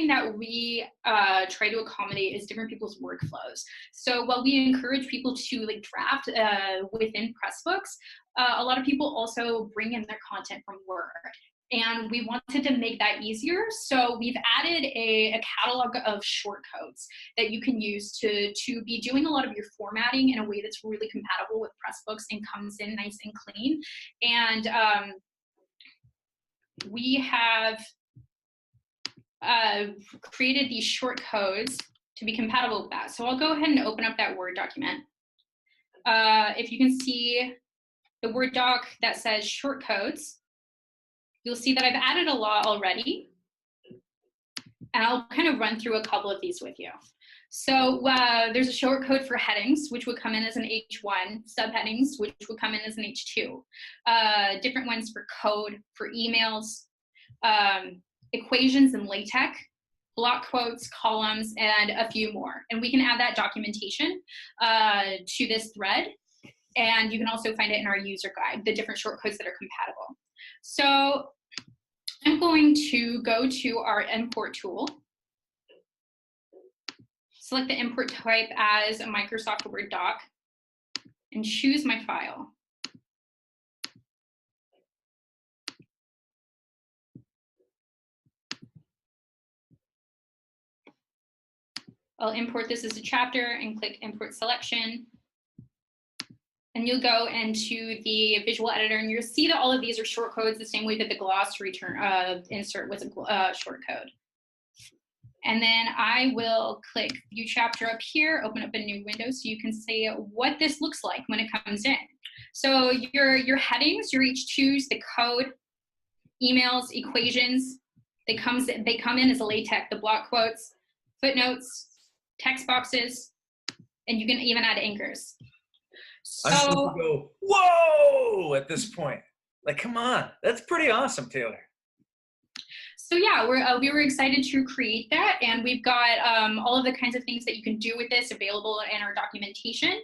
thing that we try to accommodate is different people's workflows. So while we encourage people to like draft within Pressbooks, a lot of people also bring in their content from work. And we wanted to make that easier. So we've added a catalog of shortcodes that you can use to be doing a lot of your formatting in a way that's really compatible with Pressbooks and comes in nice and clean. And we have created these shortcodes to be compatible with that. So I'll go ahead and open up that Word document. If you can see the Word doc that says shortcodes, you'll see that I've added a lot already, and I'll kind of run through a couple of these with you. So there's a shortcode for headings, which would come in as an H1, subheadings, which would come in as an H2, different ones for code, for emails, equations in LaTeX, block quotes, columns, and a few more. And we can add that documentation to this thread, and you can also find it in our user guide, the different shortcodes that are compatible. So I'm going to go to our import tool, select the import type as a Microsoft Word doc, and choose my file. I'll import this as a chapter and click import selection. And you'll go into the visual editor and you'll see that all of these are shortcodes the same way that the glossary insert was a shortcode. And then I will click View Chapter up here, open up a new window so you can see what this looks like when it comes in. So your headings, your H2s, the code, emails, equations, they come in as a LaTeX, the block quotes, footnotes, text boxes, and you can even add anchors. So I'm supposed to go, whoa, at this point. Like, come on, that's pretty awesome, Taylor. So yeah, we were excited to create that, and we've got all of the kinds of things that you can do with this available in our documentation.